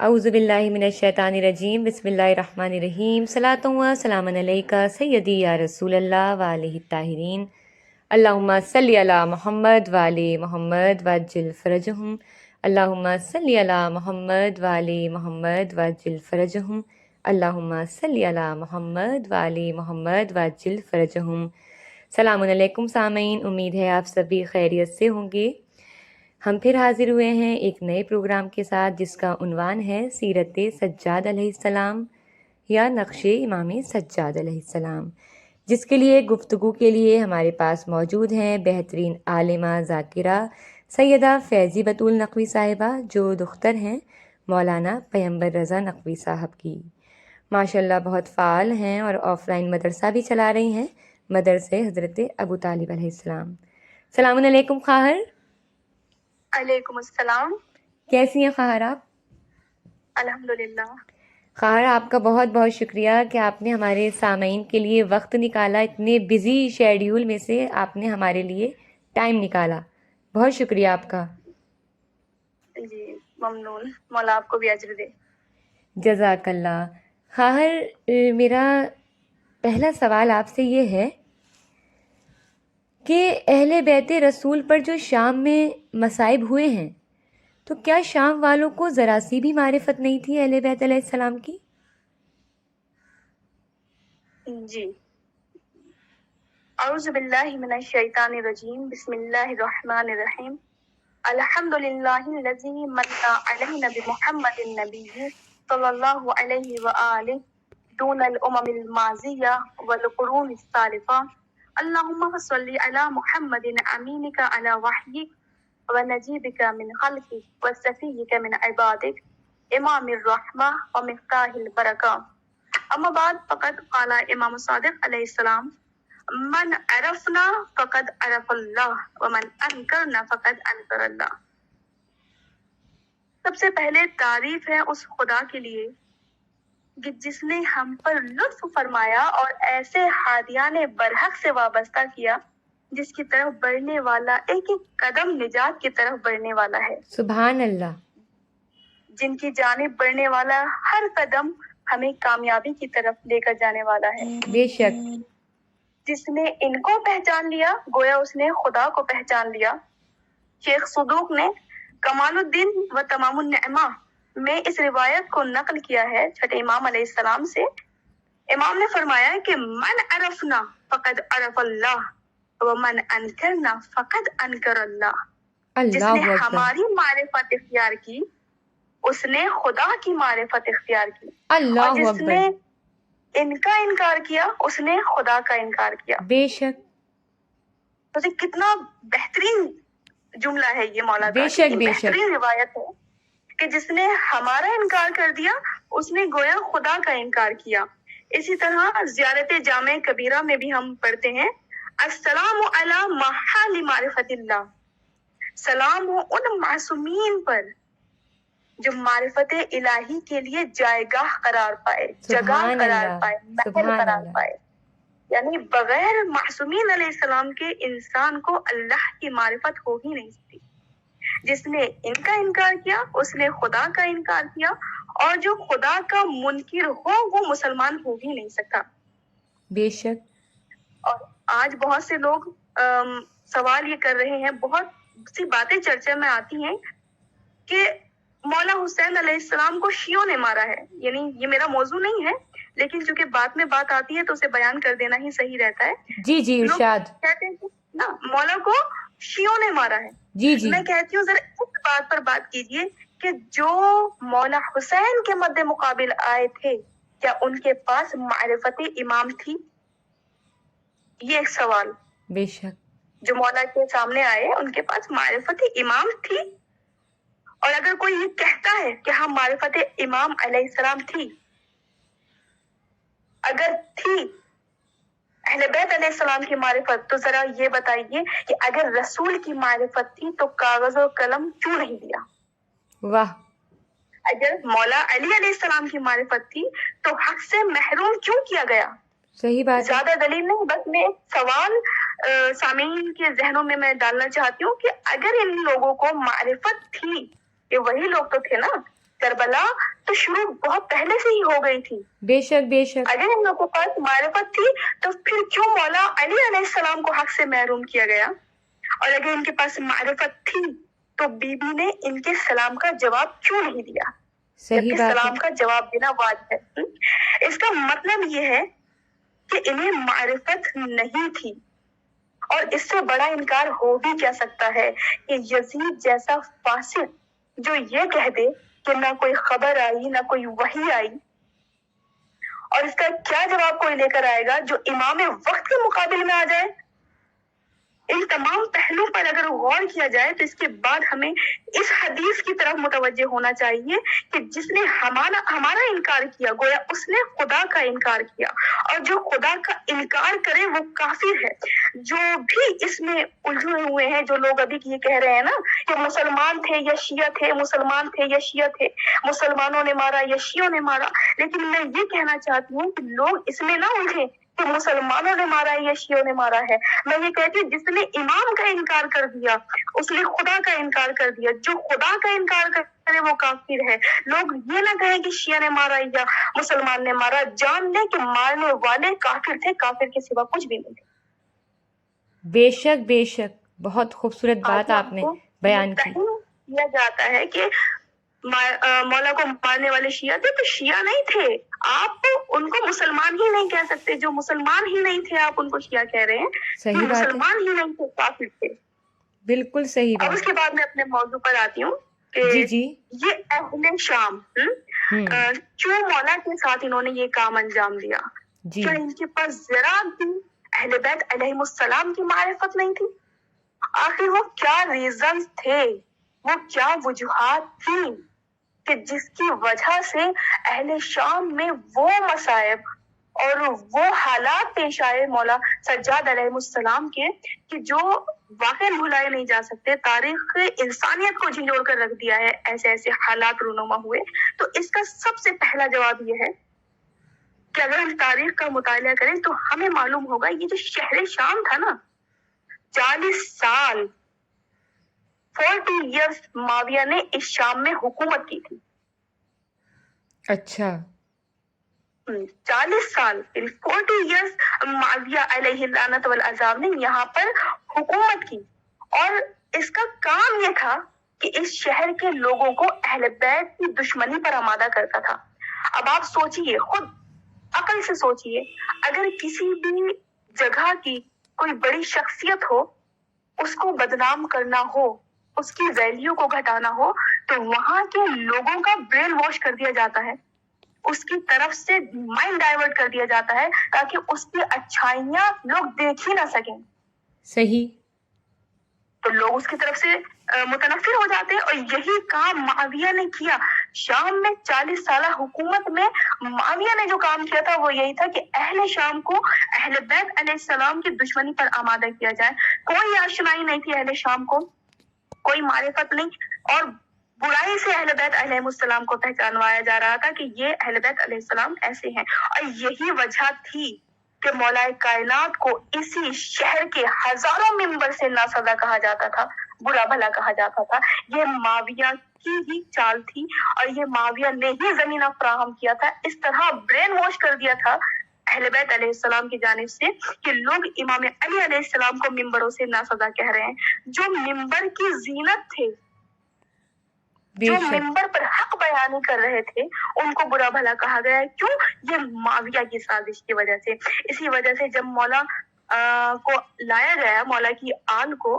اعوذ باللہ من الشیطان الرجیم، بسم اللہ الرحمن الرحیم، صلاۃ و سلام علیکہ سیدی یا رسول اللہ وآلہ الطاہرین، اللہم صلی علی محمد وآل محمد وعجل فرجہم، اللہم صلی علی محمد وآل محمد وعجل فرجہم، اللہم صلی علی محمد وآل محمد وعجل فرجہم۔ سلام علیکم سامعین، امید ہے آپ سبھی خیریت سے ہوں گے۔ ہم پھر حاضر ہوئے ہیں ایک نئے پروگرام کے ساتھ جس کا عنوان ہے سیرت سجاد علیہ السلام یا نقش امام سجاد علیہ السلام، جس کے لیے گفتگو کے لیے ہمارے پاس موجود ہیں بہترین عالمہ ذاکرہ سیدہ فیضی بطول نقوی صاحبہ، جو دختر ہیں مولانا پیمبر رضا نقوی صاحب کی۔ ماشاءاللہ بہت فعال ہیں اور آف لائن مدرسہ بھی چلا رہی ہیں، مدرسے حضرت ابو طالب علیہ السلام۔ السلام علیکم خواہر۔ علیکم السلام۔ کیسی ہیں خواہر آپ؟ الحمدللہ۔ خواہر آپ کا بہت بہت شکریہ کہ آپ نے ہمارے سامعین کے لیے وقت نکالا، اتنے بزی شیڈیول میں سے آپ نے ہمارے لیے ٹائم نکالا، بہت شکریہ آپ کا۔ جی ممنون، مولا آپ کو بھی اجر دے۔ جزاک اللہ۔ خواہر میرا پہلا سوال آپ سے یہ ہے کہ اہل بیت رسول پر جو شام میں مصائب ہوئے ہیں، تو کیا شام والوں کو ذرا سی بھی معرفت نہیں تھی اہل بیت علیہ السلام کی؟ جی، اعوذ باللہ من الشیطان الرجیم، بسم اللہ الرحمن الرحیم، الحمد للہ الذی من علینا بمحمد النبی صلی اللہ علیہ وآلہ دون الامم الماضیہ والقرون السالفہ، اللہم صلی علی محمد امینک علی وحیک ونجیبک من خلقک وصفیک من عبادک امام الرحمہ ومفتاح البرکہ۔ اما بعد فقد قال امام صادق علیہ السلام، من عرفنا فقد عرف اللہ ومن انکرنا فقد انکر اللہ۔ سب سے پہلے تعریف ہے اس خدا کے لیے کہ جس نے ہم پر لطف فرمایا اور ایسے ہادیان برحق سے وابستہ کیا جس کی طرف بڑھنے والا ایک ایک قدم نجات کی طرف بڑھنے والا ہے، سبحان اللہ۔ جن کی جانب بڑھنے والا ہر قدم ہمیں کامیابی کی طرف لے کر جانے والا ہے۔ بے شک۔ جس نے ان کو پہچان لیا گویا اس نے خدا کو پہچان لیا۔ شیخ صدوق نے کمال الدین و تمام النعمہ میں اس روایت کو نقل کیا ہے چھٹے امام علیہ السلام سے۔ امام نے فرمایا کہ من عرفنا فقد عرف اللہ ومن انکرنا فقد انکر اللہ۔ جس نے اللہ اکبر۔ ہماری معرفت اختیار کی اس نے خدا کی معرفت اختیار کی، اللہ اور جس نے اکبر۔ ان کا انکار کیا اس نے خدا کا انکار کیا۔ بے شک۔ تو کتنا بہترین جملہ ہے یہ مولا کا، بے شک، بے شک۔ بہترین روایت ہے کہ جس نے ہمارا انکار کر دیا اس نے گویا خدا کا انکار کیا۔ اسی طرح زیارت جامع کبیرہ میں بھی ہم پڑھتے ہیں، السلام علی محال معرفت اللہ، سلام ہو ان معصومین پر جو معرفت الہی کے لیے جائگاہ قرار پائے، جگہ سبحان قرار اللہ، پائے، محل سبحان قرار اللہ۔ پائے۔ یعنی بغیر معصومین علیہ السلام کے انسان کو اللہ کی معرفت ہو ہی نہیں سکتی۔ جس نے ان کا انکار کیا اس نے خدا کا انکار کیا، اور جو خدا کا منکر ہو وہ مسلمان ہو ہی نہیں سکتا۔ بے شک۔ اور آج بہت سے لوگ سوال یہ کر رہے ہیں، بہت سی باتیں چرچا میں آتی ہیں کہ مولا حسین علیہ السلام کو شیعوں نے مارا ہے۔ یعنی یہ میرا موضوع نہیں ہے، لیکن چونکہ بات میں بات آتی ہے تو اسے بیان کر دینا ہی صحیح رہتا ہے۔ جی جی لوگ ارشاد۔ کہتے ہیں کہ نا مولا کو شیعوں نے مارا ہے۔ جی جی۔ میں کہتی ہوں ذرا اس بات پر بات کیجئے کہ جو مولا حسین کے مد مقابل آئے تھے کیا ان کے پاس معرفت امام تھی؟ یہ ایک سوال۔ بے شک۔ جو مولا کے سامنے آئے ان کے پاس معرفت امام تھی؟ اور اگر کوئی یہ کہتا ہے کہ ہاں معرفت امام علیہ السلام تھی، اگر تھی اہل بیت علیہ السلام کی معرفت، تو ذرا یہ بتائیے کہ اگر رسول کی معرفت تھی تو کاغذ و قلم کیوں نہیں دیا؟ واہ۔ اگر مولا علی علیہ السلام کی معرفت تھی تو حق سے محروم کیوں کیا گیا؟ صحیح بات ہے۔ زیادہ دلیل نہیں، بس میں ایک سوال سامعین کے ذہنوں میں ڈالنا چاہتی ہوں کہ اگر ان لوگوں کو معرفت تھی، یہ وہی لوگ تو تھے نا کربلا تو شروع بہت پہلے سے ہی ہو گئی تھی. بے شک بے شک. اگر ان لوگوں کے پاس معرفت تھی تو پھر کیوں مولا علی علیہ السلام کو حق سے محروم کیا گیا؟ اور اگر ان کے پاس معرفت تھی تو بی بی نے ان کے سلام کا جواب کیوں نہیں دیا؟ صحیح جبکہ بات سلام ہے. کا جواب دینا واجب ہے. اس کا مطلب یہ ہے کہ انہیں معرفت نہیں تھی. اور اس سے بڑا انکار ہو بھی کیا سکتا ہے کہ یزید جیسا فاسق جو یہ کہہ دے کہ نہ کوئی خبر آئی نہ کوئی وحی آئی، اور اس کا کیا جواب کوئی لے کر آئے گا جو امام وقت کے مقابل میں آ جائے؟ ان تمام پہلو پر اگر غور کیا جائے تو اس کے بعد ہمیں اس حدیث کی طرف متوجہ ہونا چاہیے کہ جس نے ہمارا انکار کیا گویا اس نے خدا کا انکار کیا، اور جو خدا کا انکار کرے وہ کافر ہے. جو بھی اس میں الجھے ہوئے ہیں، جو لوگ ابھی یہ کہہ رہے ہیں نا کہ مسلمان تھے یا شیعہ تھے، مسلمان تھے یا شیعہ تھے، مسلمانوں نے مارا یا شیعوں نے مارا، لیکن میں یہ کہنا چاہتی ہوں کہ لوگ اس میں نہ الجھے کہ مسلمانوں نے مارا ہے یا شیعوں نے مارا ہے. میں یہ کہتی ہوں جس نے امام کا انکار کر دیا اس نے خدا کا انکار کر دیا. جو خدا کا انکار کرے وہ کافر ہے. لوگ یہ نہ کہیں کہ شیعہ نے مارا یا مسلمان نے مارا، جان لیں کہ مارنے والے کافر تھے، کافر کے سوا کچھ بھی نہیں تھے. بے شک بے شک. بہت خوبصورت بات آج آپ نے کو بیان کی. متہم کیا جاتا ہے کہ مولا کو مارنے والے شیعہ تھے، تو شیعہ نہیں تھے. آپ ان کو مسلمان ہی نہیں کہہ سکتے. جو مسلمان ہی نہیں تھے آپ ان کو شیعہ کہہ رہے ہیں. جو صحیح بات ہے. مسلمان ہی نہیں تھے کافر تھے. بالکل صحیح اب اس بات. کے بعد میں اپنے موضوع پر آتی ہوں کہ جی جی. یہ اہل شام کیوں مولا کے ساتھ انہوں نے یہ کام انجام دیا؟ جی کیا ان کے پاس ذرا بھی اہل بیت علیہ السلام کی معرفت نہیں تھی؟ آخر وہ کیا ریزنز تھے، وہ کیا وجوہات تھی کہ جس کی وجہ سے اہل شام میں وہ مصائب اور وہ حالات پیش آئے مولا سجاد علیہ السلام کے کہ جو واقعی بھلائے نہیں جا سکتے. تاریخ انسانیت کو جھنجھوڑ کر رکھ دیا ہے. ایسے ایسے حالات رونما ہوئے. تو اس کا سب سے پہلا جواب یہ ہے کہ اگر ہم تاریخ کا مطالعہ کریں تو ہمیں معلوم ہوگا یہ جو شہر شام تھا نا، 40 سال 40 ایئرس معاویہ نے اس شام میں حکومت کی تھی. اچھا. 40 سال 40 ایئرس معاویہ علیہ اللعنت والعذاب نے یہاں پر حکومت کی، اور اس کا کام یہ تھا کہ اس شہر کے لوگوں کو اہل بیت کی دشمنی پر آمادہ کرتا تھا. اب آپ سوچئے، خود عقل سے سوچئے، اگر کسی بھی جگہ کی کوئی بڑی شخصیت ہو، اس کو بدنام کرنا ہو، اس کی ویلیو کو گھٹانا ہو، تو وہاں کے لوگوں کا برین واش کر دیا جاتا ہے، اس کی طرف سے مائنڈ ڈائیورٹ کر دیا جاتا ہے تاکہ اس کی اچھائیاں لوگ دیکھ ہی نہ سکیں. صحیح. تو لوگ اس کی طرف سے متنفر ہو جاتے ہیں، اور یہی کام معاویہ نے کیا. شام میں 40 سالہ حکومت میں معاویہ نے جو کام کیا تھا وہ یہی تھا کہ اہل شام کو اہل بیت علیہ السلام کی دشمنی پر آمادہ کیا جائے. کوئی آشنائی نہیں تھی اہل شام کو، کوئی معرفت نہیں، اور برائی سے اہل بیت علیہ السلام کو پہچانوایا جا رہا تھا کہ یہ اہل بیت علیہ السلام ایسے ہیں. اور یہی وجہ تھی کہ مولا کائنات کو اسی شہر کے ہزاروں ممبر سے ناسزا کہا جاتا تھا، برا بھلا کہا جاتا تھا. یہ معاویہ کی ہی چال تھی، اور یہ معاویہ نے ہی زمینہ فراہم کیا تھا. اس طرح برین واش کر دیا تھا اہل بیت علیہ السلام کی جانب سے کہ لوگ امام علی علیہ السلام کو ممبروں سے ناسزا کہہ رہے ہیں. جو ممبر کی زینت تھے، جو ممبر پر حق بیانی کر رہے تھے، ان کو برا بھلا کہا گیا ہے. کیوں؟ یہ معاویہ کی سازش کی وجہ سے. اسی وجہ سے جب مولا کو لایا گیا، مولا کی آل کو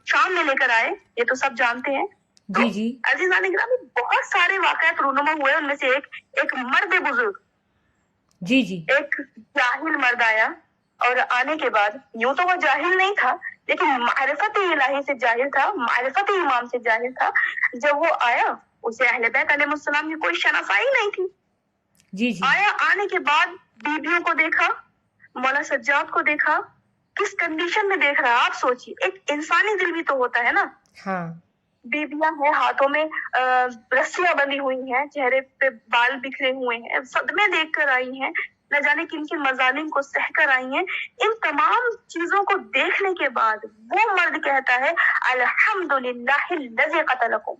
شام میں لے کر آئے، یہ تو سب جانتے ہیں. جی جی. عزیزان گرامی، بہت سارے واقعات رونما ہوئے. ان میں سے ایک مرد بزرگ، جی جی، ایک جاہل مرد آیا، اور آنے کے بعد یوں تو وہ جاہل نہیں تھا لیکن معرفت الہی سے جاہل تھا، معرفت امام سے جاہل تھا. جب وہ آیا اسے اہل بیت علیہ السلام کی کوئی شناسائی نہیں تھی. جی جی. آیا، آنے کے بعد بیبیوں کو دیکھا، مولا سجاد کو دیکھا، کس کنڈیشن میں دیکھ رہا ہے آپ سوچیے. ایک انسانی دل بھی تو ہوتا ہے نا. ہاں. بیبیاں ہیں، ہاتھوں میں رسیاں بندھی ہوئی ہیں، چہرے پہ بال بکھرے ہوئے ہیں، صدمے دیکھ کر آئی ہیں، نہ جانے کن کن مظالم کو سہ کر آئی ہیں. ان تمام چیزوں کو دیکھنے کے بعد وہ مرد کہتا ہے الحمدللہ الذی قتلکم،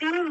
3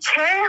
6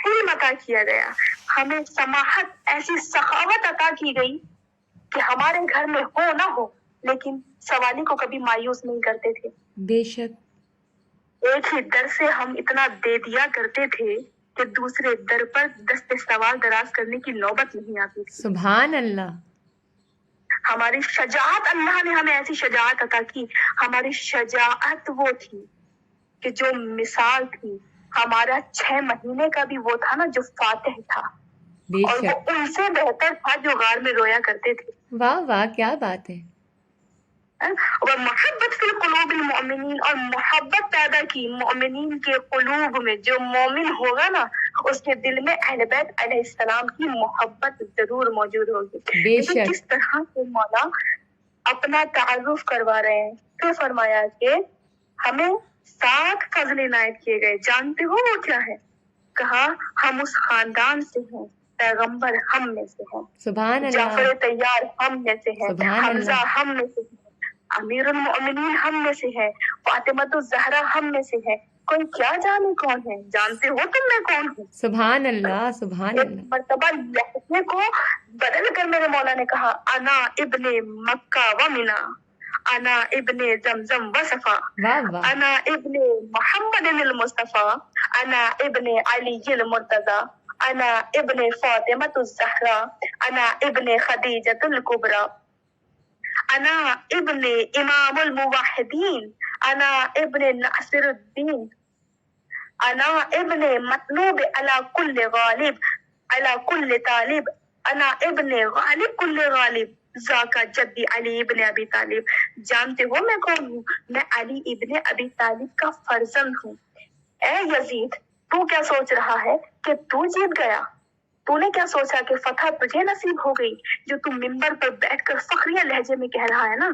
حلم عطا کیا گیا، ہمیں سماحت، ایسی سخاوت عطا کی گئی کہ ہمارے گھر میں ہو نہ ہو لیکن سوالی کو کبھی مایوس نہیں کرتے تھے۔ بے شک، ایک ہی در سے ہم اتنا دے دیا کرتے تھے کہ دوسرے در پر دست سوال دراز کرنے کی نوبت نہیں آتی تھی۔ سبحان اللہ، ہماری شجاعت، اللہ نے ہمیں ایسی شجاعت عطا کی، ہماری شجاعت وہ تھی کہ جو مثال تھی، ہمارا 6 مہینے کا بھی وہ تھا نا جو فاتح تھا، بے اور وہ شک، ان سے بہتر تھا جو غار میں رویا کرتے تھے۔ واہ واہ کیا بات ہے، اور محبت فی قلوب المؤمنین، اور محبت پیدا کی مومنین کے قلوب میں، جو مومن ہوگا نا اس کے دل میں اہل بیت علیہ السلام کی محبت ضرور موجود ہوگی۔ بے لیکن شک، کس طرح سے مولا اپنا تعارف کروا رہے ہیں، تو فرمایا کہ ہمیں 7 فضل عنایت کیے گئے، جانتے ہو وہ کیا ہے؟ کہا ہم اس خاندان سے ہیں، پیغمبر ہم میں سے ہیں، سبحان اللہ، جعفر طیار ہم میں سے ہیں، سبحان حمزہ اللہ، ہم میں سے ہیں، امیر المؤمنین ہم میں سے ہے، فاطمۃ الزہرا ہم میں سے ہے، کوئی کیا جانے کون ہے؟ جانتے ہو تم میں کون ہوں؟ سبحان اللہ، سبحان ایک اللہ، مرتبہ لہجے کو بدل کر میرے مولا نے کہا انا ابن مکہ و منا، انا ابن زمزم و صفا، واہ واہ، انا ابن محمد المصطفیٰ، انا ابن علی المرتضی، انا ابن فاطمۃ الزہرا، انا ابن خدیجۃ الکبریٰ، انا ابن امام الموحدین، انا ابن ناصر الدین، انا ابن مطلوب علی کل غالب، علی کل طالب، انا ابن غالب کل غالب، ذاکا جدی علی ابن ابی طالب۔ جانتے ہو میں کون ہوں؟ میں علی ابن ابی طالب کا فرزند ہوں۔ اے یزید، تو کیا سوچ رہا ہے کہ تو جیت گیا؟ تو نے کیا سوچا کہ فتح تجھے نصیب ہو گئی؟ جو تم ممبر پر بیٹھ کر فخریہ لہجے میں کہہ رہا ہے نا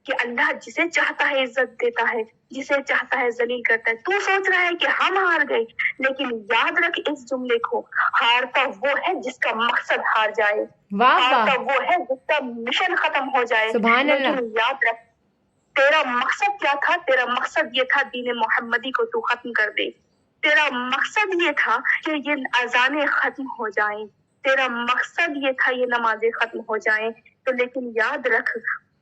کہ اللہ جسے چاہتا ہے عزت دیتا ہے، جسے چاہتا ہے ذلیل کرتا ہے، تو سوچ رہا ہے کہ ہم ہار گئے، لیکن یاد رکھ اس جملے کو، ہارتا وہ ہے جس کا مقصد ہار جائے، واہ ہارتا واہ، وہ ہے جس کا مشن ختم ہو جائے، سبحان اللہ، لیکن یاد رکھ تیرا مقصد کیا تھا؟ تیرا مقصد یہ تھا دین محمدی کو تو ختم کر دے، تیرا مقصد یہ تھا کہ یہ اذانیں ختم ہو جائیں، تیرا مقصد یہ تھا یہ نمازیں ختم ہو جائیں، تو لیکن یاد رکھ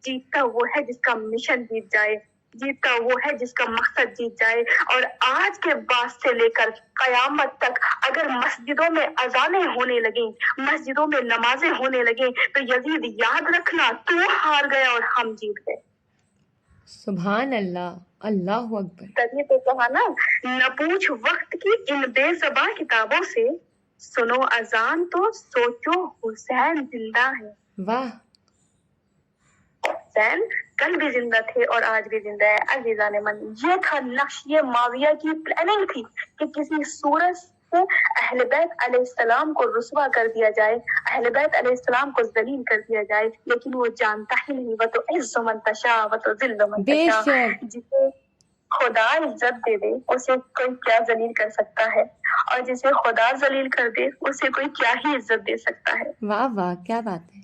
جیتتا وہ ہے جس کا مشن جیت جائے، جیتتا وہ ہے جس کا مقصد جیت جائے۔ اور آج کے بعد سے لے کر قیامت تک اگر مسجدوں میں اذانیں ہونے لگیں، مسجدوں میں نمازیں ہونے لگیں، تو یزید یاد رکھنا تو ہار گیا اور ہم جیت گئے۔ سبحان اللہ، اللہ اکبر، تبھی تو کہا نا، نہ پوچھ وقت کی ان بے زباں کتابوں سے، سنو اذان تو سوچو حسین زندہ ہے۔ واہ، حسین کل بھی زندہ تھے اور آج بھی زندہ ہے۔ عزیزان من، یہ تھا نقش، یہ معاویہ کی پلاننگ تھی کہ کسی صورت سے اہل بیت علیہ السلام کو رسوا کر دیا جائے، اہل بیت علیہ السلام کو ذلیل کر دیا جائے، لیکن وہ جانتا ہی نہیں، وہ تو عز من تشاء و تو ذل من بے تشاء، شک، جسے خدا عزت دے دے اسے کوئی کیا ذلیل کر سکتا ہے، اور جسے خدا ذلیل کر دے اسے کوئی کیا ہی عزت دے سکتا ہے۔ واہ واہ کیا بات ہے،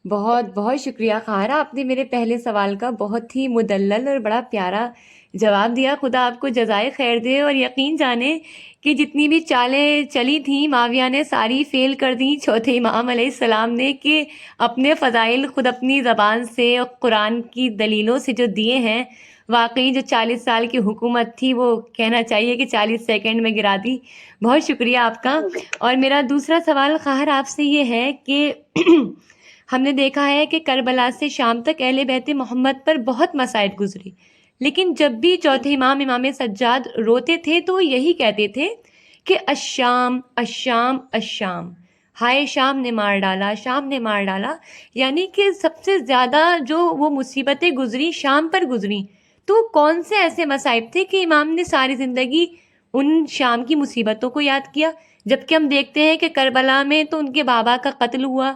بہت بہت شکریہ خارہ، آپ نے میرے پہلے سوال کا بہت ہی مدلل اور بڑا پیارا جواب دیا، خدا آپ کو جزائے خیر دے، اور یقین جانیں کہ جتنی بھی چالیں چلی تھیں معاویہ نے ساری فیل کر دیں چوتھے امام علیہ السلام نے، کہ اپنے فضائل خود اپنی زبان سے اور قرآن کی دلیلوں سے جو دیے ہیں، واقعی جو 40 سال کی حکومت تھی وہ کہنا چاہیے کہ 40 سیکنڈ میں گرا دی۔ بہت شکریہ آپ کا۔ اور میرا دوسرا سوال خواہر آپ سے یہ ہے کہ ہم نے دیکھا ہے کہ کربلا سے شام تک اہل بیت محمد پر بہت مصائب گزری، لیکن جب بھی چوتھے امام امام سجاد روتے تھے تو وہ یہی کہتے تھے کہ الشام الشام الشام، ہائے شام نے مار ڈالا، شام نے مار ڈالا، یعنی کہ سب سے زیادہ جو وہ مصیبتیں گزری شام پر گزری۔ تو کون سے ایسے مصائب تھے کہ امام نے ساری زندگی ان شام کی مصیبتوں کو یاد کیا، جبکہ ہم دیکھتے ہیں کہ کربلا میں تو ان کے بابا کا قتل ہوا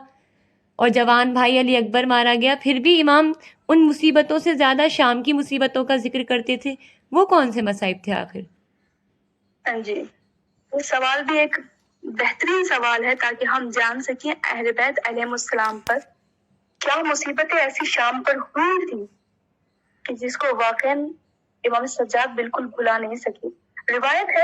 اور جوان بھائی علی اکبر مارا گیا، پھر بھی امام ان مصیبتوں سے زیادہ شام کی مصیبتوں کا ذکر کرتے تھے۔ وہ کون سے مصائب تھے آخر؟ ہاں جی، یہ سوال بھی ایک بہترین سوال ہے تاکہ ہم جان سکیں اہل بیت علیہ السلام پر کیا مصیبتیں ایسی شام پر ہوئی تھی کہ جس کو واقعاً امام سجاد بالکل بھلا نہیں سکی۔ روایت ہے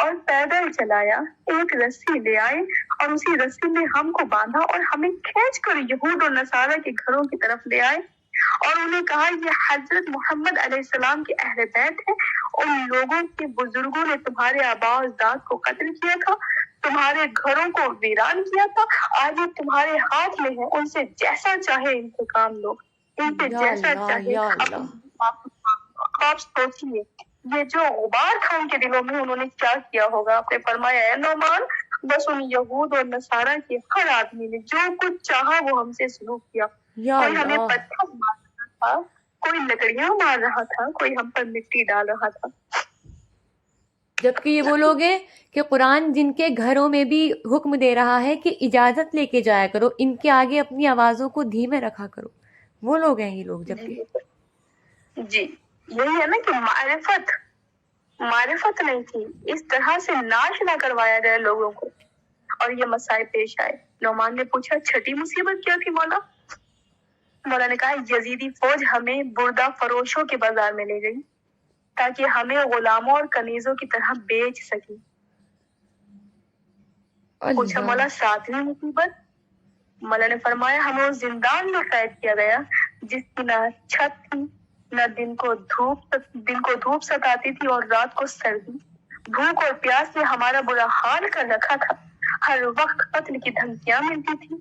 اور پیدل چلایا، ایک رسی لے آئے اور اسی رسی میں ہم کو باندھا اور ہمیں کھینچ کر یہود اور نصارہ کے گھروں کی طرف لے آئے اور انہیں کہا یہ حضرت محمد علیہ السلام کے اہل بیت ہے، ان لوگوں کے بزرگوں نے تمہارے آباء و اجداد کو قتل کیا تھا، تمہارے گھروں کو ویران کیا تھا، آج یہ تمہارے ہاتھ میں ہے، ان سے جیسا چاہے انتقام لو، ان سے یا جیسا اللہ چاہے یا اپنے اللہ، آپ سوچیے یہ جو غبار تھا ان کے دلوں میں انہوں نے کیا کیا ہوگا۔ آپ نے فرمایا اے نعمان بس ان یہود اور نصارہ کے ہر آدمی نے جو کچھ چاہا وہ ہم سے سلوک کیا، یا کوئی ہمیں اللہ، پتھر مار رہا تھا، کوئی لکڑیاں مار رہا تھا، کوئی ہم پر مٹی ڈال رہا تھا۔ جبکہ یہ وہ لوگ ہیں کہ قرآن جن کے گھروں میں بھی حکم دے رہا ہے کہ اجازت لے کے جایا کرو، ان کے آگے اپنی آوازوں کو دھیمے رکھا کرو، وہ لوگ ہیں یہ لوگ۔ جبکہ جی یہی ہے نا کہ معرفت نہیں تھی، اس طرح سے ناش نہ کروایا جائے لوگوں کو اور یہ مسائل پیش آئے۔ نعمان نے پوچھا چھٹی مصیبت کیا تھی مولا؟ مولا نے کہا یزیدی فوج ہمیں بردہ فروشوں کے بازار میں لے گئی تاکہ ہمیں غلاموں اور کنیزوں کی طرح بیچ سکے۔ پوچھا اللہ، مولا ساتویں مصیبت؟ مولا نے فرمایا ہمیں اس زندان میں قید کیا گیا جس کی نہ چھت تھی، نہ دن کو دھوپ ستاتی تھی اور رات کو سردی، بھوک اور پیاس نے ہمارا برا حال کر رکھا تھا، ہر وقت قتل کی دھمکیاں ملتی تھی۔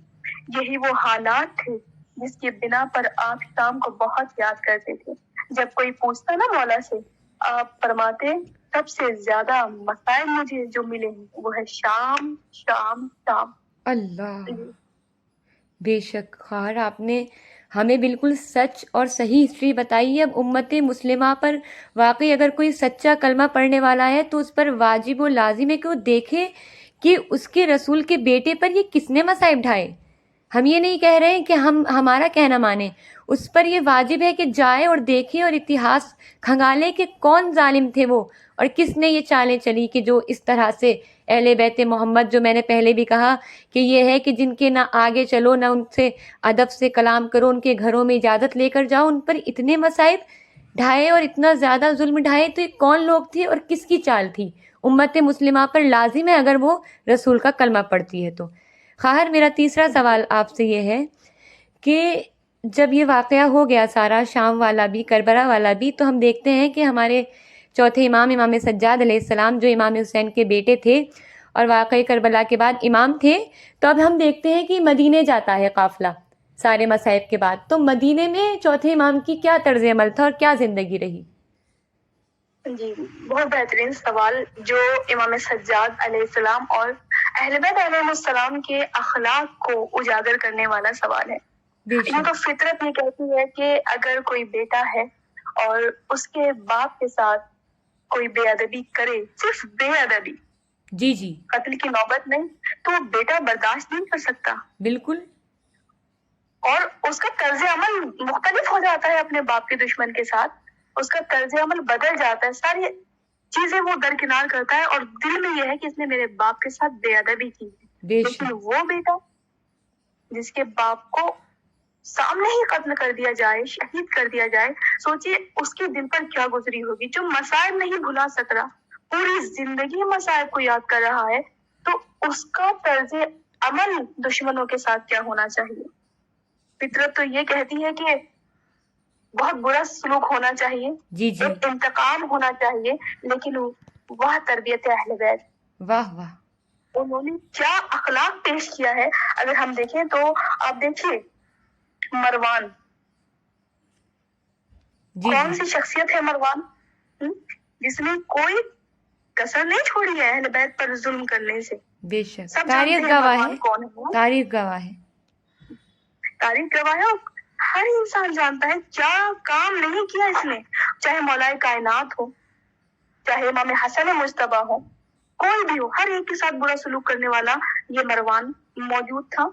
یہی وہ حالات تھے جس کی بنا پر آپ شام کو بہت یاد کرتے تھے۔ جب کوئی پوچھتا نا مولا سے، آپ فرماتے سب سے زیادہ مسائل مجھے جو ملے ہیں وہ ہے شام شام شام۔ اللہ، بے شک خواہر آپ نے ہمیں بالکل سچ اور صحیح ہسٹری بتائی ہے۔ اب امت مسلمہ پر واقعی اگر کوئی سچا کلمہ پڑھنے والا ہے تو اس پر واجب و لازم ہے کہ وہ دیکھے کہ اس کے رسول کے بیٹے پر یہ کس نے مصائب ڈھائے۔ ہم یہ نہیں کہہ رہے ہیں کہ ہمارا کہنا مانیں، اس پر یہ واجب ہے کہ جائے اور دیکھے اور اتہاس کھنگالے کہ کون ظالم تھے وہ اور کس نے یہ چالیں چلی کہ جو اس طرح سے اہل بیت محمد، جو میں نے پہلے بھی کہا کہ یہ ہے کہ جن کے نہ آگے چلو نہ ان سے ادب سے کلام کرو، ان کے گھروں میں اجازت لے کر جاؤ، ان پر اتنے مصائب ڈھائے اور اتنا زیادہ ظلم ڈھائے، تو یہ کون لوگ تھے اور کس کی چال تھی؟ امت مسلمہ پر لازم ہے اگر وہ رسول کا کلمہ پڑھتی ہے تو۔ خواہر میرا تیسرا سوال آپ سے یہ ہے کہ جب یہ واقعہ ہو گیا سارا، شام والا بھی کربلا والا بھی، تو ہم دیکھتے ہیں کہ ہمارے چوتھے امام سجاد علیہ السلام جو امام حسین کے بیٹے تھے اور واقعی کربلا کے بعد امام تھے، تو اب ہم دیکھتے ہیں کہ مدینے جاتا ہے قافلہ سارے مصائب کے بعد، تو مدینے میں چوتھے امام کی کیا طرز عمل تھا اور کیا زندگی رہی؟ جی بہت بہترین سوال جو امام سجاد علیہ السلام اور اہل بیت علیہ السلام کے اخلاق کو اجاگر کرنے والا سوال ہے۔ بے یہ تو شک، فطرت یہ کہتی ہے کہ اگر کوئی بیٹا ہے اور اس کے باپ کے ساتھ کوئی بے ادبی کرے، صرف بے ادبی، جی جی قتل کی نوبت نہیں، تو وہ بیٹا برداشت نہیں کر سکتا بالکل، اور اس کا طرز عمل مختلف ہو جاتا ہے اپنے باپ کے دشمن کے ساتھ، اس کا طرز عمل بدل جاتا ہے، ساری چیزیں وہ درکنار کرتا ہے اور دل میں یہ ہے کہ اس نے میرے باپ کے ساتھ بے ادبی کی ہے۔ بے لیکن شک، وہ بیٹا جس کے باپ کو سامنے ہی قتل کر دیا جائے، شہید کر دیا جائے، سوچئے اس کے دل پر کیا گزری ہوگی، جو مصائب نہیں بھلا سک رہا، پوری زندگی مصائب کو یاد کر رہا ہے، تو اس کا طرز عمل دشمنوں کے ساتھ کیا ہونا چاہیے۔ فطرت تو یہ کہتی ہے کہ بہت برا سلوک ہونا چاہیے، جی جی، ایک انتقام ہونا چاہیے، لیکن وہ تربیت اہل بیت، واہ واہ، انہوں نے کیا اخلاق پیش کیا ہے۔ اگر ہم دیکھیں تو آپ دیکھیے مروان، جی کون جی، سی شخصیت ہے مروان، جس نے کوئی کسر نہیں چھوڑی ہے اہل بیت پر ظلم کرنے سے۔ بے شک، سب جانتے تاریخ ہیں گواہ ہے، مروان کون ہے، تاریخ گواہ ہے، تاریخ گواہ ہے، اور ہر انسان جانتا ہے کیا کام نہیں کیا اس نے، چاہے مولا کائنات ہو، چاہے امام حسن مجتبیٰ ہو، کوئی بھی ہو، ہر ایک کے ساتھ برا سلوک کرنے والا یہ مروان موجود تھا۔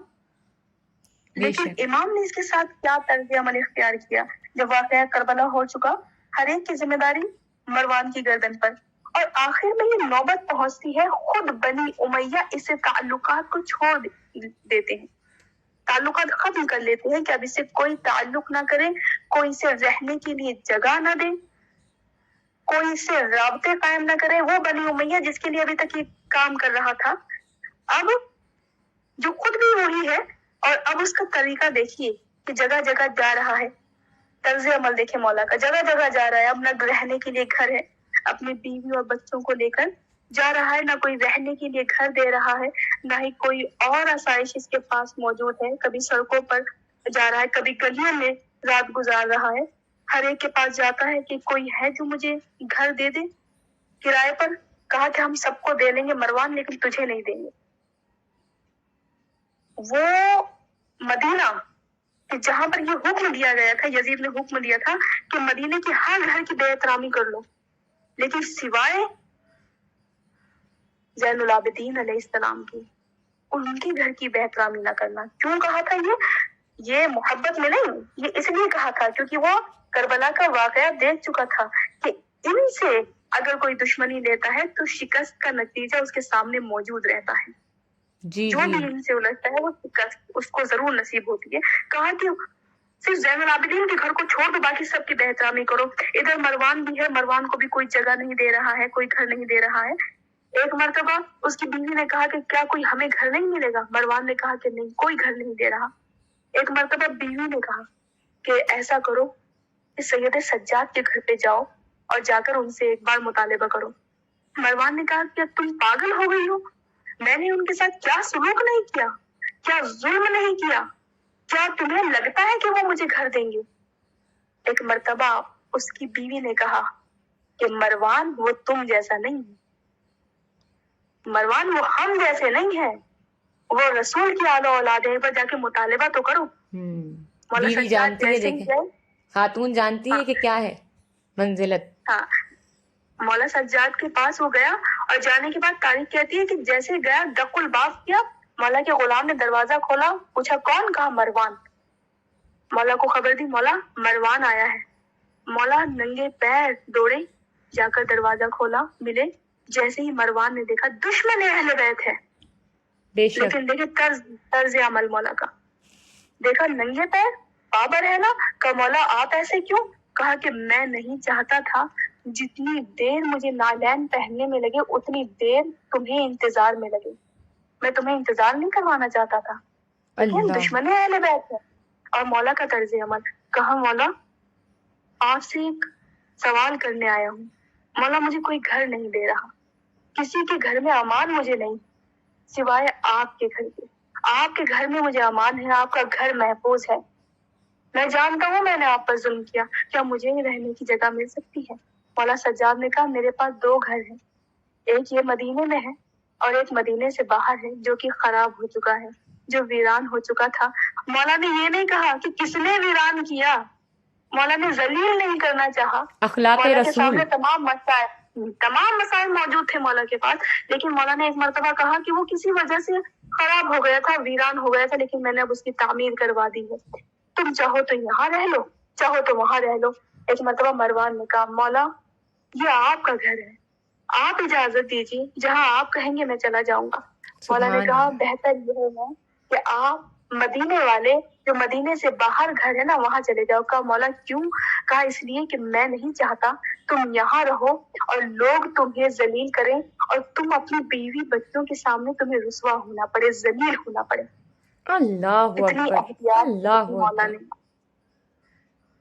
بے لیکن شک، امام نے اس کے ساتھ کیا طرز عمل اختیار کیا؟ جب واقعہ کربلا ہو چکا، ہر ایک کی ذمہ داری مروان کی گردن پر، اور آخر میں یہ نوبت پہنچتی ہے خود بنی امیہ اس سے تعلقات کو چھوڑ دیتے ہیں، تعلقات ختم کر لیتے ہیں کہ اب اس سے کوئی تعلق نہ کرے، کوئی اسے رہنے کے لیے جگہ نہ دے۔ کوئی اس سے رابطے قائم نہ کرے، وہ بنی امیہ جس کے لیے ابھی تک یہ کام کر رہا تھا، اب جو خود بھی وہی ہے، اور اب اس کا طریقہ دیکھیے کہ جگہ جگہ جا رہا ہے. طرز عمل دیکھے مولا کا، جگہ جگہ جا رہا ہے. اب نہ رہنے کے لیے گھر ہے، اپنی بیوی اور بچوں کو لے کر جا رہا ہے، نہ کوئی رہنے کے لیے گھر دے رہا ہے، نہ ہی کوئی اور آسائش اس کے پاس موجود ہے. کبھی سڑکوں پر جا رہا ہے، کبھی گلیوں میں رات گزار رہا ہے. ہر ایک کے پاس جاتا ہے کہ کوئی ہے جو مجھے گھر دے دے کرائے پر. کہا کہ ہم سب کو دے لیں گے مروان، لیکن تجھے نہیں دیں گے. وہ مدینہ کہ جہاں پر یہ حکم دیا گیا تھا، یزید نے حکم دیا تھا کہ مدینے کے ہر گھر کی بے احترامی کر لو، لیکن سوائے زین العابدین علیہ السلام کی، ان کے گھر کی بے احترامی نہ کرنا. کیوں کہا تھا یہ محبت میں نہیں، یہ اس لیے کہا تھا کیونکہ وہ کربلا کا واقعہ دیکھ چکا تھا کہ ان سے اگر کوئی دشمنی لیتا ہے تو شکست کا نتیجہ اس کے سامنے موجود رہتا ہے. جی جو جی بھی ان سے الجھتا ہے وہ شکست اس کو ضرور نصیب ہوتی ہے. کہا کہ صرف زین العابدین کے گھر کو چھوڑ دو، باقی سب کی بے احترامی کرو. ادھر مروان بھی ہے، مروان کو بھی کوئی جگہ نہیں دے رہا ہے، کوئی گھر نہیں دے رہا ہے. ایک مرتبہ اس کی بیوی نے کہا کہ کیا کوئی ہمیں گھر نہیں ملے گا؟ مروان نے کہا کہ نہیں، کوئی گھر نہیں دے رہا. ایک مرتبہ بیوی نے کہا کہ ایسا کرو کہ سید سجاد کے گھر پہ جاؤ اور جا کر ان سے ایک بار مطالبہ کرو. مروان نے کہا کہ تم پاگل ہو گئی ہو، میں نے ان کے ساتھ کیا سلوک نہیں کیا، کیا ظلم نہیں کیا، کیا تمہیں لگتا ہے کہ وہ مجھے گھر دیں گے؟ ایک مرتبہ اس کی بیوی نے کہا کہ مروان وہ تم جیسا نہیں ہے، مروان وہ ہم جیسے نہیں ہے، وہ رسول کی آل و اولاد ہے. پر جا کے مطالبہ تو کرو. مولا بیوی سجاد جانتی ہے، جیسے ہی دیکھیں گئے. خاتون جانتی ہاں ہے کہ کیا ہے منزلت. ہاں مولا سجاد کے پاس وہ گیا اور جانے کے بعد تاریخ کہتی ہے کہ جیسے گیا دق الباب کیا، مولا کے غلام نے دروازہ کھولا، پوچھا کون؟ کہا مروان. مولا کو خبر دی مولا مروان آیا ہے. مولا ننگے پیر دوڑے، جا کر دروازہ کھولا، ملے. جیسے ہی مروان نے دیکھا دشمن اہل بیت ہے، بے شک. لیکن دیکھے طرز عمل مولا کا. دیکھا ننگے پیر بابر ہے نا. کہا مولا آپ ایسے کیوں؟ کہا کہ میں نہیں چاہتا تھا جتنی دیر مجھے نالین پہننے میں لگے اتنی دیر تمہیں انتظار میں لگے. میں تمہیں انتظار نہیں کروانا چاہتا تھا، لیکن اللہ. دشمن اہل بیت ہے. اور مولا کا طرز عمل. کہا مولا آپ سے ایک سوال کرنے آیا ہوں. مولا مجھے کوئی گھر نہیں دے رہا، کسی کے گھر میں امان مجھے نہیں سوائے آپ کے گھر کے. آپ کے گھر میں مجھے امان ہے، آپ کا گھر محفوظ ہے. میں جانتا ہوں میں نے آپ پر ظلم کیا، کیا مجھے رہنے کی جگہ مل سکتی ہے؟ مولا سجاد نے کہا میرے پاس 2 گھر ہیں، ایک یہ مدینے میں ہے اور ایک مدینے سے باہر ہے جو کہ خراب ہو چکا ہے، جو ویران ہو چکا تھا. مولا نے یہ نہیں کہا کہ کس نے ویران کیا، مولا نے ذلیل نہیں کرنا چاہا. اخلاق مولا کے رسول. سامنے تمام مسائل موجود تھے مولا کے پاس، لیکن مولا نے ایک مرتبہ کہا کہ وہ کسی وجہ سے خراب ہو گیا تھا، ویران ہو گیا تھا، لیکن میں نے اب اس کی تعمیر کروا دی ہے. تم چاہو تو یہاں رہ لو، چاہو تو وہاں رہ لو. ایک مرتبہ مروان نے کہا مولا یہ آپ کا گھر ہے، آپ اجازت دیجیے، جہاں آپ کہیں گے میں چلا جاؤں گا. مولا نے سبحان کہا اللہ. بہتر یہ ہے کہ آپ مدینے والے جو مدینے سے باہر گھر ہے نا وہاں چلے جاؤ. کہا مولا کیوں؟ کہا اس لیے کہ میں نہیں چاہتا تم یہاں رہو اور لوگ تمہیں ذلیل کریں اور تم اپنی بیوی بچوں کے سامنے تمہیں رسوا ہونا پڑے، ذلیل ہونا پڑے. اللہ اتنی اکبر. احتیاط اللہ کی مولا اکبر. نے.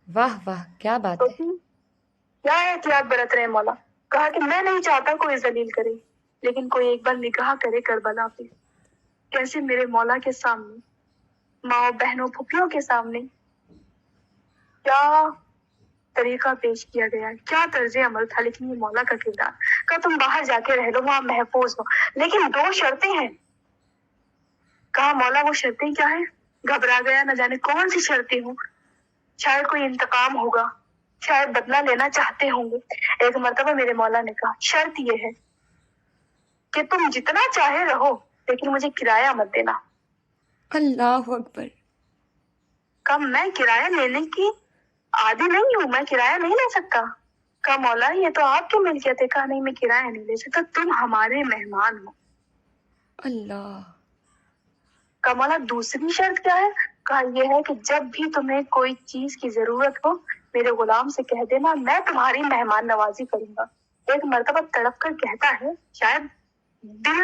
واہ واہ کیا بات تو ہے. کیا احتیاط برت رہے مولا. کہا کہ میں نہیں چاہتا کوئی ذلیل کرے، لیکن کوئی ایک بار نگاہ کرے کربلا پہ، کیسے میرے مولا کے سامنے، ماں بہنوں پھوپھیوں کے سامنے کیا طریقہ پیش کیا گیا، کیا طرز عمل تھا. لیکن یہ مولا کا کردار. کہا تم باہر جا کے رہ لو، وہاں محفوظ ہو، لیکن 2 شرطیں ہیں. کہا مولا وہ شرطیں کیا ہے؟ گھبرا گیا، نہ جانے کون سی شرطیں ہوں، شاید کوئی انتقام ہوگا، شاید بدلہ لینا چاہتے ہوں گے. ایک مرتبہ میرے مولا نے کہا شرط یہ ہے کہ تم جتنا چاہے رہو لیکن مجھے کرایہ مت دینا. اللہ اکبر. کہا میں کرایہ لینے کی عادی نہیں ہوں، میں کرایہ نہیں لے سکتا. کہا مولا یہ تو آپ کی ملکیت ہے. کہا نہیں میں کرایہ نہیں لے سکتا، تم ہمارے مہمان ہو. اللہ. کہا مولا دوسری شرط کیا ہے؟ کہا یہ ہے کہ جب بھی تمہیں کوئی چیز کی ضرورت ہو میرے غلام سے کہہ دینا میں تمہاری مہمان نوازی کروں گا۔ ایک مرتبہ تڑپ کر کہتا ہے شاید دل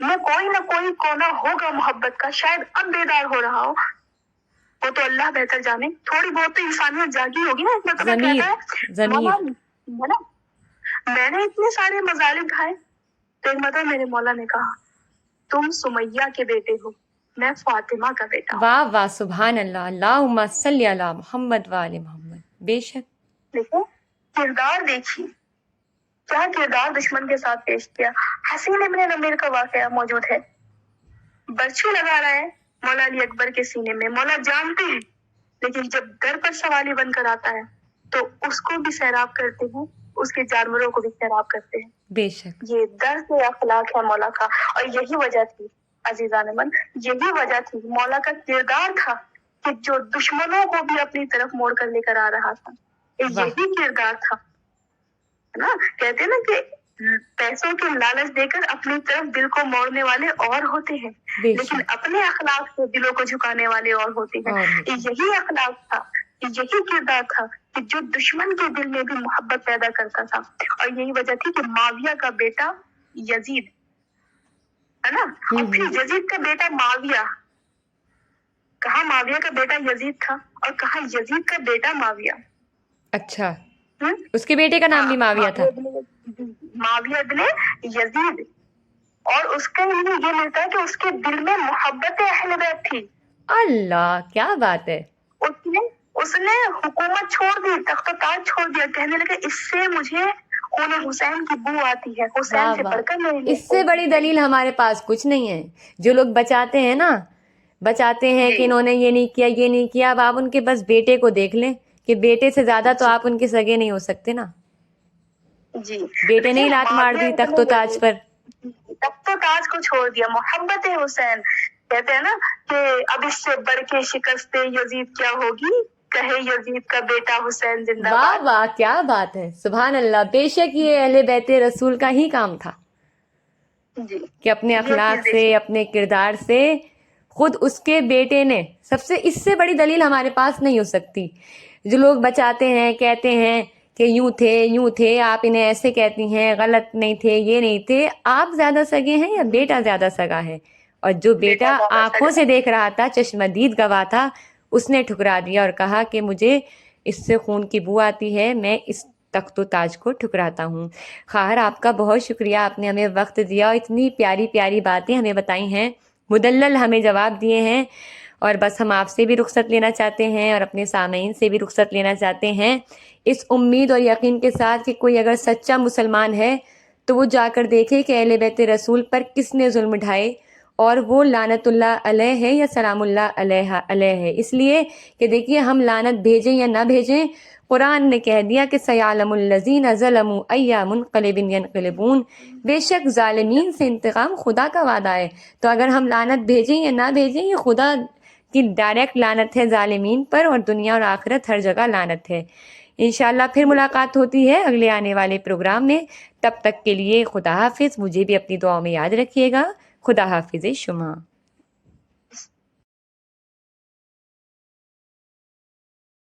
میں کوئی نہ کوئی کونا ہوگا محبت کا، شاید اب بیدار ہو رہا ہو، وہ تو اللہ بہتر جانے، تھوڑی بہت تو انسانیت جاگی ہوگی نا۔ ایک مرتبہ کہتا ہے مولا میں نے اتنے سارے مظالم کھائے، تو ایک مرتبہ میرے مولا نے کہا تم سمیہ کے بیٹے ہو، میں فاطمہ کا بیٹا ہوں۔ واہ واہ، سبحان اللہ، اللہم صلی علی محمد وآل محمد۔ بے شک دیکھو کردار دیکھیے، کیا کردار دشمن کے ساتھ پیش کیا۔ حسین ابن نمیر کا واقعہ موجود ہے، برچھی لگا رہا ہے مولا علی اکبر کے سینے میں، مولا جانتے ہیں، لیکن جب در پر سوالی بن کر آتا ہے تو اس کو بھی سیراب کرتے ہیں، اس کے جانوروں کو بھی سیراب کرتے ہیں۔ بے شک یہ درس اخلاق ہے مولا کا، اور یہی وجہ تھی عزیزان من، یہی وجہ تھی مولا کا کردار تھا کہ جو دشمنوں کو بھی اپنی طرف موڑ کر لے کر آ رہا تھا، یہی کردار تھا نا۔ کہتے ہیں نا کہ پیسوں کی لالچ دے کر اپنی طرف دل کو موڑنے والے اور ہوتے ہیں، لیکن اپنے اخلاق سے دلوں کو جھکانے والے اور ہوتے ہیں۔ یہی اخلاق تھا، یہی کردار تھا کہ جو دشمن کے دل میں بھی محبت پیدا کرتا تھا، اور یہی وجہ تھی کہ معاویہ کا بیٹا یزید ہے نا، اور پھر یزید کا بیٹا معاویہ، کہا معاویہ کا بیٹا یزید تھا اور کہا یزید کا بیٹا معاویہ۔ اچھا، اس کے بیٹے کا نام بھی معاویہ تھا؟ معاویہ ابن یزید، اور اس کے لیے یہ ملتا ہے کہ اس کے دل میں محبت اہل بیت تھی۔ اللہ، کیا بات ہے! اس نے حکومت چھوڑ دی، تخت و تاج چھوڑ دیا، کہنے لگا اس سے مجھے خون حسین کی بو آتی ہے، حسین سے بڑھ کر میرے لیے اس سے بڑی دلیل ہمارے پاس کچھ نہیں ہے۔ جو لوگ بچاتے ہیں نا، بچاتے ہیں کہ انہوں نے یہ نہیں کیا، یہ نہیں کیا، اب آپ ان کے بس بیٹے کو دیکھ لیں کہ بیٹے سے زیادہ تو آپ ان کے سگے نہیں ہو سکتے نا۔ جی، بیٹے نے ہی لات مار دی تخت و تاج پر۔ تخت و تاج کو چھوڑ دیا، محبت حسین۔ کہتے ہیں نا کہ اب اس سے بڑھ کے شکست یزید کیا ہوگی، کہے یزید کا بیٹا حسین زندہ باد۔ واہ واہ، کیا بات ہے، سبحان اللہ۔ بے شک یہ اہل بیت رسول کا ہی کام تھا کہ اپنے اخلاق سے، اپنے کردار سے، خود اس کے بیٹے نے، اس سے بڑی دلیل ہمارے پاس نہیں ہو سکتی۔ جو لوگ بچاتے ہیں، کہتے ہیں کہ یوں تھے، آپ انہیں ایسے کہتی ہیں، غلط نہیں تھے، یہ نہیں تھے، آپ زیادہ سگے ہیں یا بیٹا زیادہ سگا ہے؟ اور جو بیٹا آنکھوں سے دیکھ رہا تھا، چشمدید گواہ تھا، اس نے ٹھکرا دیا اور کہا کہ مجھے اس سے خون کی بو آتی ہے، میں اس تخت و تاج کو ٹھکراتا ہوں۔ خواہر آپ کا بہت شکریہ، آپ نے ہمیں وقت دیا اور اتنی پیاری پیاری باتیں ہمیں بتائی ہیں، مدلل ہمیں جواب دیے ہیں، اور بس ہم آپ سے بھی رخصت لینا چاہتے ہیں اور اپنے سامعین سے بھی رخصت لینا چاہتے ہیں، اس امید اور یقین کے ساتھ کہ کوئی اگر سچا مسلمان ہے تو وہ جا کر دیکھے کہ اہل بیت رسول پر کس نے ظلم ڈھائے، اور وہ لعنت اللہ علیہ ہے یا سلام اللہ علیہ ہے۔ اس لیے کہ دیکھیے، ہم لعنت بھیجیں یا نہ بھیجیں، قرآن نے کہہ دیا کہ سیعلم الذین ظلموا ای منقلب ینقلبون، بے شک ظالمین سے انتقام خدا کا وعدہ ہے۔ تو اگر ہم لعنت بھیجیں یا نہ بھیجیں، یہ خدا کی ڈائریکٹ لعنت ہے ظالمین پر، اور دنیا اور آخرت ہر جگہ لعنت ہے۔ انشاءاللہ پھر ملاقات ہوتی ہے اگلے آنے والے پروگرام میں، تب تک کے لیے خدا حافظ۔ مجھے بھی اپنی دعاؤں میں یاد رکھیے گا۔ خدا حافظ شما۔